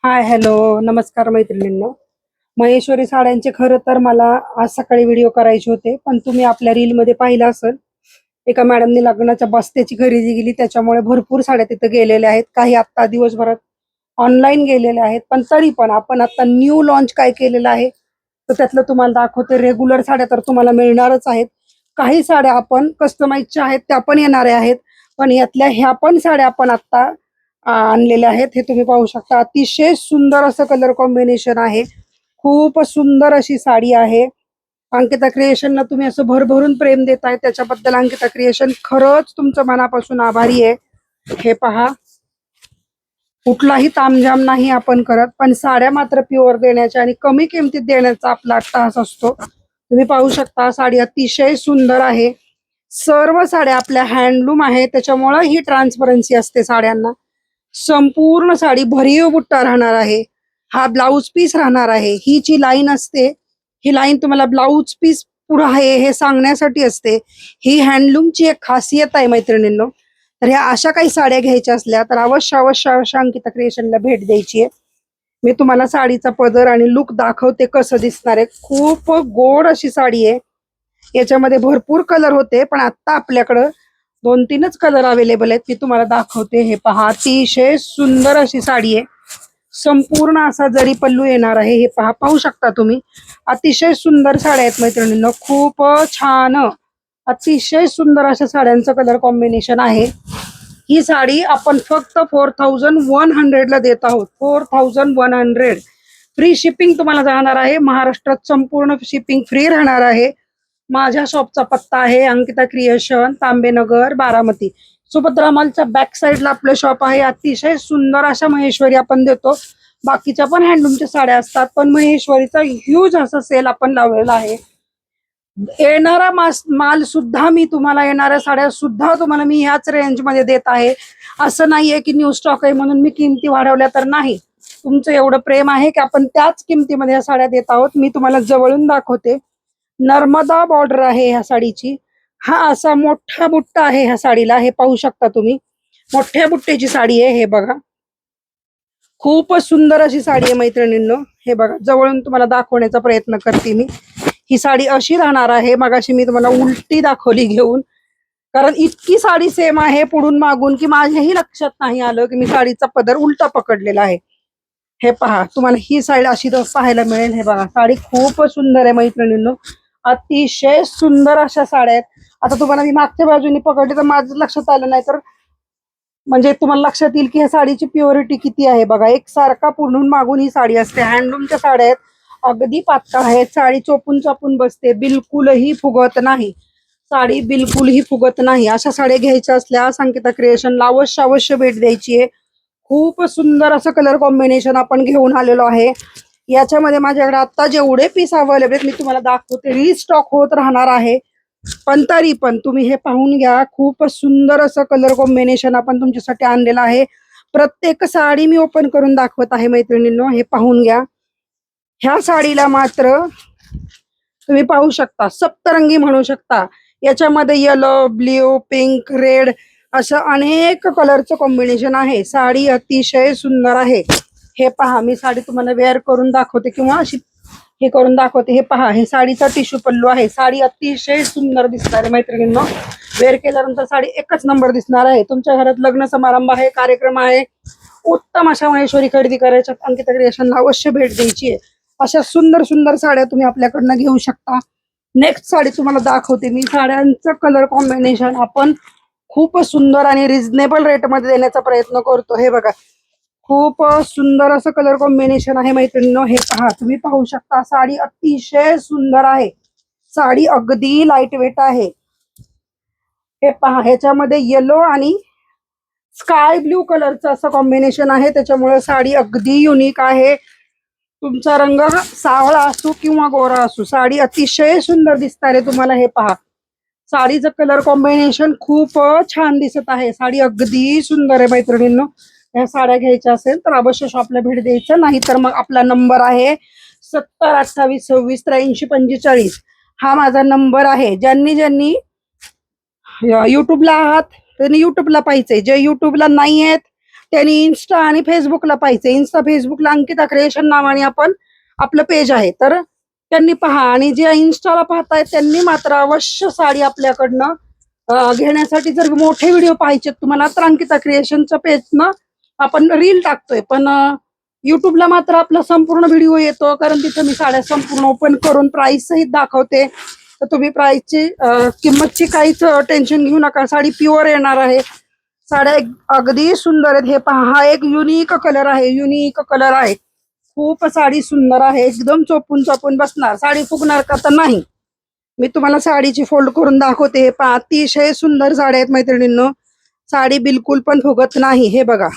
Hi hello नमस्कार मैत्रिणींनो. महेश्वरी साड्यांचे खरं तर मला आज सकाळी व्हिडिओ करायचे होते, पण तुम्ही आपल्या रील मध्ये पाहिलं असेल एका मॅडमने लग्नाच्या बस्त्याची खरेदी केली, त्याच्यामुळे भरपूर साड्या तिथे गेलेल्या आहेत. काही आत्ता दिवसभरात ऑनलाईन गेलेल्या आहेत, पण तरी पण आपण आता न्यू लॉन्च काय केलेलं आहे तर त्यातलं तुम्हाला दाखवते. रेग्युलर साड्या तर तुम्हाला मिळणारच आहेत, काही साड्या आपण कस्टमाइजच्या आहेत त्या पण येणाऱ्या आहेत, पण यातल्या ह्या पण साड्या आपण आता आणलेल्या आहेत. हे तुम्ही पाहू शकता, अतिशय सुंदर असं कलर कॉम्बिनेशन आहे. खूप सुंदर अशी साडी आहे. अंकिता क्रिएशनला तुम्ही असं भरभरून प्रेम देताय, त्याच्याबद्दल अंकिता क्रिएशन खरंच तुमचं मनापासून आभारी आहे. हे पहा, कुठलाही तामझाम नाही आपण करत, पण साड्या मात्र प्युअर देण्याच्या आणि कमी किमतीत देण्याचा आपला अट्टाहास असतो. तुम्ही पाहू शकता, साडी अतिशय सुंदर आहे. सर्व साड्या आपल्या हँडलूम आहे, त्याच्यामुळे ही ट्रान्सपरन्सी असते साड्यांना. संपूर्ण साडी भरीव बुट्टा राहणार आहे. हा ब्लाउज पीस राहणार आहे. ही जी लाईन असते, ही लाईन तुम्हाला ब्लाउज पीस पुढे आहे हे सांगण्यासाठी असते. ही हँडलूमची एक खासियत आहे मैत्रिणींनो. तर ह्या अशा काही साड्या घ्यायच्या असल्या तर अवश्य अवश्य अवश्य अंकिता क्रिएशनला भेट द्यायची आहे. मी तुम्हाला साडीचा पदर आणि लुक दाखवते कसं दिसणार आहे. खूप गोड अशी साडी आहे. याच्यामध्ये भरपूर कलर होते, पण आता आपल्याकडं 2-3च कलर अवेलेबल आहेत. मी तुम्हाला दाखवते. हे पहा, अतिशय सुंदर अशी साडी आहे. संपूर्ण असा जरी पल्लू येणार आहे. हे पहा, पाहू शकता तुम्ही. अतिशय सुंदर साड्या आहेत मैत्रिणींनो, खूप छान. अतिशय सुंदर अशा साड्यांचं कलर कॉम्बिनेशन आहे. ही साडी आपण फक्त 4100 ला देत आहोत. 4100. फ्री शिपिंग तुम्हाला जाणार आहे. महाराष्ट्रात संपूर्ण शिपिंग फ्री राहणार आहे. माझ्या शॉपचा पत्ता आहे अंकिता क्रिएशन, तांबेनगर, बारामती. सुभद्रा मॉलच्या बॅक साईडला आपलं शॉप आहे. अतिशय सुंदर अशा महेश्वरी आपण देतो. बाकीच्या पण हँडलूमच्या साड्या असतात, पण महेश्वरीचा ह्यूज असा सेल आपण लावलेला आहे. येणारा माल सुद्धा मी तुम्हाला, येणाऱ्या साड्या सुद्धा तुम्हाला मी ह्याच रेंज मध्ये देत आहे. असं नाहीये की न्यू स्टॉक आहे म्हणून मी किमती वाढवल्या, तर नाही. तुमचं एवढं प्रेम आहे की आपण त्याच किमतीमध्ये या साड्या देत आहोत. मी तुम्हाला जवळून दाखवते. नर्मदा बॉर्डर आहे ह्या साडीची. हा असा मोठा बुट्टा आहे ह्या साडीला. हे पाहू शकता तुम्ही, मोठ्या बुट्ट्याची साडी आहे. हे बघा, खूप सुंदर अशी साडी आहे मैत्रिणींनो. हे बघा, जवळून तुम्हाला दाखवण्याचा प्रयत्न करते मी. ही साडी अशी राहणार आहे. मगाशी मी तुम्हाला उलटी दाखवली घेऊन, कारण इतकी साडी सेम आहे पुढून मागून की माझ्याही लक्षात नाही आलं की मी साडीचा पदर उलटा पकडलेला आहे. हे पहा, तुम्हाला ही साडी अशी पाहायला मिळेल. हे बघा, साडी खूप सुंदर आहे मैत्रिणींनो. अतिशय सुंदर अशा साड्या आहेत. आता तुम्हाला मी मागच्या बाजूने पकडली तर माझं लक्षात आलं नाही, तर म्हणजे तुम्हाला लक्षात येईल की ह्या साडीची प्युरिटी किती आहे. बघा, एक सारखा पुढून मागून ही साडी असते. हँडलूमच्या साड्या आहेत, अगदी पातळ आहेत. साडी चोपून चापून बसते, बिलकुलही फुगत नाही. साडी बिलकुलही फुगत नाही. अशा साड्या घ्यायच्या असल्या अंकिता क्रिएशनला अवश्य अवश्य भेट द्यायची आहे. खूप सुंदर असं कलर कॉम्बिनेशन आपण घेऊन आलेलो आहे. याच्यामध्ये माझ्याकडे आता जेवढे पीस अवेलेबल आहेत मी तुम्हाला दाखवते. रिस्टॉक होत राहणार आहे, पण तरी पण तुम्ही हे पाहून घ्या. खूप सुंदर असं कलर कॉम्बिनेशन आपण तुमच्यासाठी आणलेलं आहे. प्रत्येक साडी मी ओपन करून दाखवत आहे मैत्रिणींनो. हे पाहून घ्या. ह्या साडीला मात्र तुम्ही पाहू शकता, सप्तरंगी म्हणू शकता. याच्यामध्ये येलो, ब्ल्यू, पिंक, रेड असं अनेक कलरचं कॉम्बिनेशन आहे. साडी अतिशय सुंदर आहे. हे पहा, मी साडी तुम्हाला वेअर करून दाखवते किंवा अशी हे करून दाखवते. हे पहा, हे साडीचा टिश्यू पल्लू आहे. साडी अतिशय सुंदर दिसणार आहे मैत्रिणींनो. वेअर केल्यानंतर साडी एकच नंबर दिसणार आहे. तुमच्या घरात लग्न समारंभ आहे, कार्यक्रम आहे, उत्तम अशा महेश्वरी खरेदी करायच्या अंकिता क्रिएशनला अवश्य भेट द्यायची आहे. अशा सुंदर सुंदर साड्या तुम्ही आपल्याकडनं घेऊ शकता. नेक्स्ट साडी तुम्हाला दाखवते मी. साड्यांचं कलर कॉम्बिनेशन आपण खूप सुंदर आणि रिझनेबल रेटमध्ये देण्याचा प्रयत्न करतो. हे बघा, खूप सुंदर असं कलर कॉम्बिनेशन आहे मैत्रिणींनो. हे पहा, तुम्ही पाहू शकता. साडी अतिशय सुंदर आहे. साडी अगदी लाईट वेट आहे. हे पहा, ह्याच्यामध्ये येलो आणि स्काय ब्ल्यू कलरचं असं कॉम्बिनेशन आहे, त्याच्यामुळे साडी अगदी युनिक आहे. तुमचा रंग सावळा असो किंवा गोरा असो, साडी अतिशय सुंदर दिसणार आहे तुम्हाला. हे पहा, साडीचं कलर कॉम्बिनेशन खूप छान दिसत आहे. साडी अगदी सुंदर आहे मैत्रिणींनो. ह्या साड्या घ्यायच्या असेल तर अवश्य शॉपला भेट द्यायचं, नाही तर मग आपला नंबर आहे 7028268345. हा माझा नंबर आहे. ज्यांनी ज्यांनी युट्यूबला आहात त्यांनी युट्यूबला पाहिजे, जे युट्यूबला नाही आहेत त्यांनी इन्स्टा आणि फेसबुकला पाहिजे. इन्स्टा फेसबुकला अंकिता क्रिएशन नावाने आपण आपलं पेज आहे, तर त्यांनी पहा. आणि जे इन्स्टाला पाहतायत त्यांनी मात्र अवश्य साडी आपल्याकडनं घेण्यासाठी जर मोठे व्हिडिओ पाहिजेत तुम्हाला तर अंकिता क्रिएशनच्या पेजनं आपण रील टाकतोय, पण युट्यूबला मात्र आपला संपूर्ण व्हिडिओ येतो, कारण तिथं मी साड्या संपूर्ण ओपन करून प्राइस सहित दाखवते. तर तुम्ही प्राइसची किंमतची काहीच टेन्शन घेऊ नका. साडी प्युअर येणार आहे. साड्या अगदी सुंदर आहेत. हे पहा, हा एक युनिक कलर आहे, युनिक कलर आहे. खूप साडी सुंदर आहे, एकदम चोपून चोपून बसणार. साडी फुगणार का तर नाही. मी तुम्हाला साडीची फोल्ड करून दाखवते. हे पहा, अतिशय सुंदर साड्या आहेत मैत्रिणींनो. साडी बिलकुल पण फुगत नाही. हे बघा,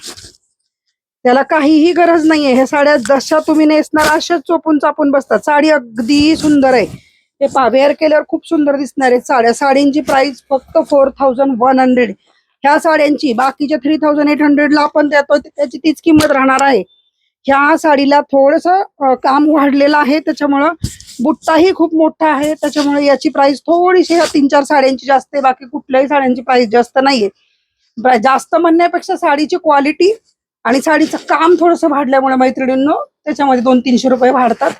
त्याला काहीही गरज नाहीये. ह्या साड्या जशा तुम्ही नेसणार अशाच चोपून चापून बसतात. साडी अगदी सुंदर आहे. हे पहा, वेअर केल्यावर खूप सुंदर दिसणार आहेत साड्या. साडींची प्राइस फक्त 4100. ह्या साड्यांची बाकीच्या 3800 ला आपण देतो त्याची तीच किंमत राहणार आहे. ह्या साडीला थोडस काम वाढलेलं आहे, त्याच्यामुळं बुट्टाही खूप मोठा आहे, त्याच्यामुळे याची प्राइस थोडीशी ह्या 3-4 साड्यांची जास्त आहे. बाकी कुठल्याही साड्यांची प्राइस जास्त नाहीये. जास्त म्हणण्यापेक्षा साडीची क्वालिटी आणि साडीचं काम थोडंसं वाढल्यामुळे मैत्रिणींनो त्याच्यामध्ये 200-300 रुपये वाढतात,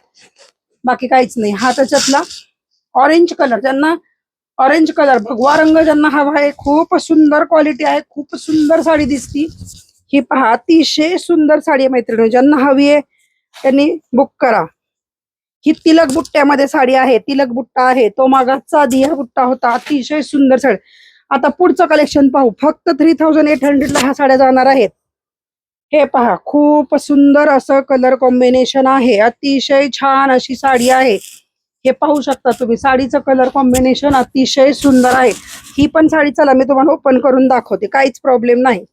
बाकी काहीच नाही. हा त्याच्यातला ऑरेंज कलर, ज्यांना ऑरेंज कलर भगवा रंग ज्यांना हवा आहे, खूप सुंदर क्वालिटी आहे, खूप सुंदर साडी दिसती. ही पहा, अतिशय सुंदर साडी आहे मैत्रिणी. ज्यांना हवी आहे त्यांनी बुक करा. ही तिलक बुट्ट्यामध्ये साडी आहे, तिलक बुट्टा आहे, तो मागाचा दिया बुट्टा होता. अतिशय सुंदर साडी. आता पुढचं कलेक्शन पाहू. फक्त 3800 ला ह्या साड्या जाणार आहेत. हे पहा, खूप सुंदर असं कलर कॉम्बिनेशन आहे, अतिशय छान अशी साडी आहे. हे पाहू शकता तुम्ही, साडीचं कलर कॉम्बिनेशन अतिशय सुंदर आहे. ही पण साडी चला मी तुम्हाला ओपन करून दाखवते, काहीच प्रॉब्लेम नाही.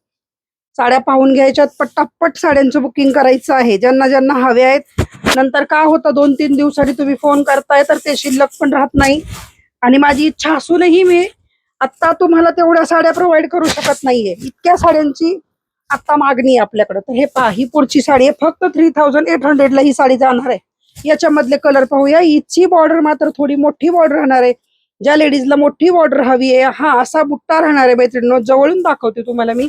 साड्या पाहून घ्यायच्यात, पटापट साड्यांचं बुकिंग करायचं आहे ज्यांना ज्यांना हवे आहेत. नंतर काय होतं, 2-3 दिवसांनी तुम्ही फोन करताय तर ते शिल्लक पण राहत नाही. आणि माझी इच्छा असूनही मी आता तुम्हाला तेवढ्या साड्या प्रोव्हाइड करू शकत नाहीये. इतक्या साड्यांची आता मागणी आहे आपल्याकडे. तर हे पहा, ही पुढची साडी आहे. फक्त 3800 ला ही साडी जाणार आहे. याच्यामधले कलर पाहूया. हिची बॉर्डर मात्र थोडी मोठी बॉर्डर राहणार आहे. ज्या लेडीजला मोठी बॉर्डर हवी आहे, हा असा बुट्टा राहणार आहे मैत्रिणींनो. जवळून दाखवते तुम्हाला मी.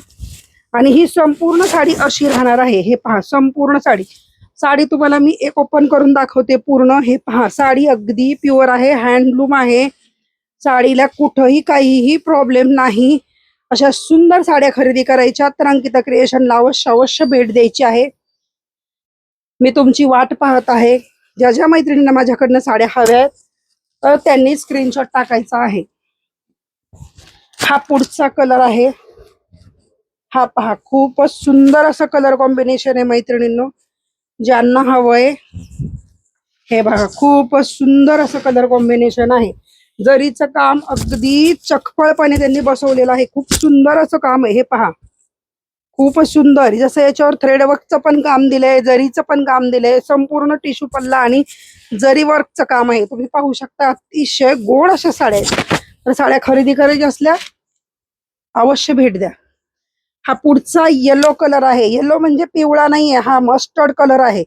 आणि ही संपूर्ण साडी अशी राहणार आहे. हे पहा, संपूर्ण साडी. साडी तुम्हाला मी एक ओपन करून दाखवते पूर्ण. हे पहा, साडी अगदी प्युअर आहे, हँडलूम आहे. साडीला कुठंही काहीही प्रॉब्लेम नाही. अशा सुंदर साड्या खरेदी करायच्या तर अंकिता क्रिएशनला अवश्य भेट द्यायची आहे. मी तुमची वाट पाहत आहे. ज्या ज्या मैत्रिणींना माझ्याकडनं साड्या हव्या आहेत तर त्यांनी स्क्रीनशॉट टाकायचा आहे. हा पुढचा कलर आहे. हा पहा, खूपच सुंदर असं कलर कॉम्बिनेशन आहे मैत्रिणींनो. ज्यांना हवंय हे बघा, खूपच सुंदर असं कलर कॉम्बिनेशन आहे. जरीचं काम अगदी चखपळपणे त्यांनी बसवलेलं आहे. खूप सुंदर असं काम आहे. हे पहा, खूपच सुंदर. जसं याच्यावर थ्रेडवर्कचं पण काम दिलंय, जरीचं पण काम दिलंय, संपूर्ण टिश्यू पल्ला आणि जरी वर्कचं काम आहे. तुम्ही पाहू शकता, अतिशय गोड अशा साड्या आहेत. तर साड्या खरेदी करायची असल्या अवश्य भेट द्या. हा पुढचा येलो कलर आहे. येलो म्हणजे पिवळा नाहीये, हा मस्टर्ड कलर आहे.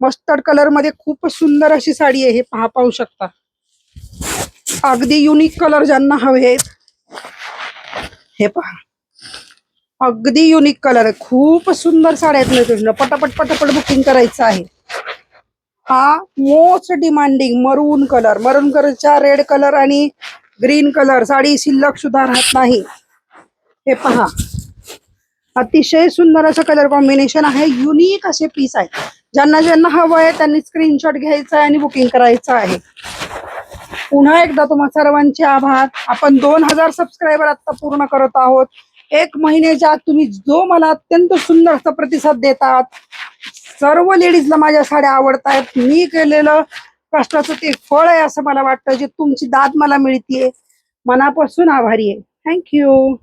मस्टर्ड कलर मध्ये खूप सुंदर अशी साडी आहे. हे पहा, पाहू शकता. अगदी युनिक कलर ज्यांना हवे आहेत, हे पहा, अगदी युनिक कलर आहे. खूप सुंदर साड्या आहेत मैत्रिणींनो. पटापट बुकिंग करायचं आहे. हा मोस्ट डिमांडिंग मरून कलर, मरून कलरच्या रेड कलर आणि ग्रीन कलर साडी शिल्लक सुद्धा राहत नाही. हे पहा, अतिशय सुंदर असं कलर कॉम्बिनेशन आहे. युनिक असे पीस आहे. ज्यांना ज्यांना हवं आहे त्यांनी स्क्रीनशॉट घ्यायचा आहे आणि बुकिंग करायचं आहे. पुन्हा एकदा तुम्हा सर्वांचे आभार. आपण 2000 सबस्क्रायबर आता पूर्ण करत आहोत. 1 महिन्याच्या आत तुम्ही जो मला अत्यंत सुंदर असा प्रतिसाद देतात, सर्व लेडीजला माझ्या साड्या आवडत आहेत. मी केलेलं कष्टाचं ते फळ आहे असं मला वाटतं. जे तुमची दाद मला मिळतीये, मनापासून आभारी आहे. थँक्यू.